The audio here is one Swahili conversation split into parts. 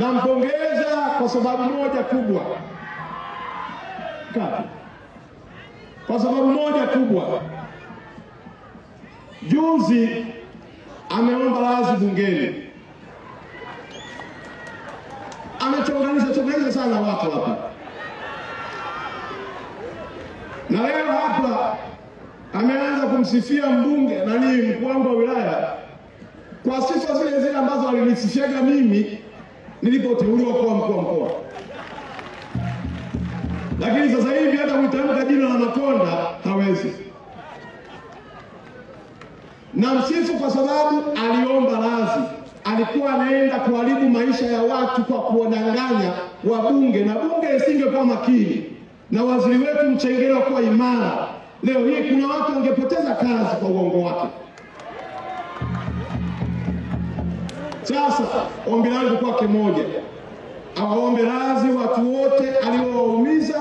Nampongeza kwa sababu moja kubwa. Kwa sababu moja kubwa. Juzi ameomba radhi bungeni. Amechonganisha sana watu hapa. Na leo hapa ameanza kumsifia mbunge mkuu wangu wa wilaya kwa sifa zile ambazo alinisifia mimi nilipoteuliwa kuwa mkuu wa mkoa. Lakini sasa hivi hata kutamka jina la Makonda hawezi. Na msifu kwa sababu aliomba radhi. Alikuwa anaenda kuharibu maisha ya watu kwa kuwadanganya wabunge, na bunge isingekuwa makini na waziri wetu Mchengerwa kuwa imara, leo hii kuna watu wangepoteza kazi kwa uongo wake. Sasa ombi langu kwake moja, awaombe radhi watu wote aliowaumiza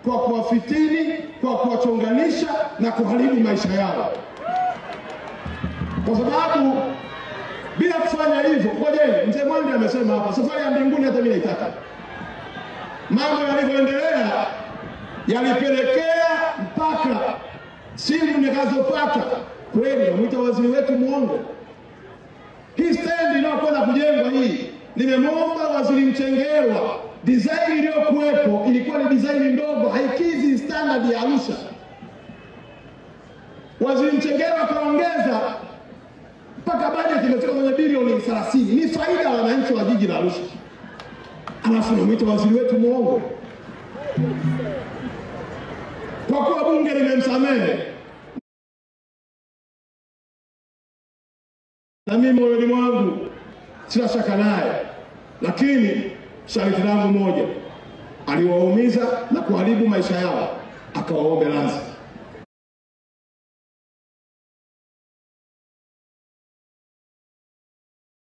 kwa kuwafitini, kwa kuwachonganisha na kuharibu maisha yao. Kwa sababu bila kufanya hivyo, ngojeni, mzee Mwandi amesema hapa, safari ya mbinguni hata mimi naitaka. Mambo yalivyoendelea yalipelekea mpaka simu nikazopata kweli namuita waziri wetu muongo. Hii stendi inayokwenda kujengwa hii, nimemwomba waziri Mchengerwa, design iliyokuwepo ilikuwa ni design ndogo, haikizi standard ya Arusha. Waziri Mchengerwa kaongeza mpaka bajeti imefika kwenye bilioni 30. Ni faida ya wananchi wa jiji la Arusha. Alafu namuita waziri wetu muongo. Kwa kuwa bunge limemsamehe, na mimi moyoni mwangu sina shaka naye, lakini sharti langu moja, aliwaumiza na kuharibu maisha yao, akawaombe radhi.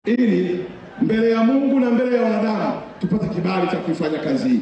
Ili mbele ya Mungu na mbele ya wanadamu tupate kibali cha kuifanya kazi hii.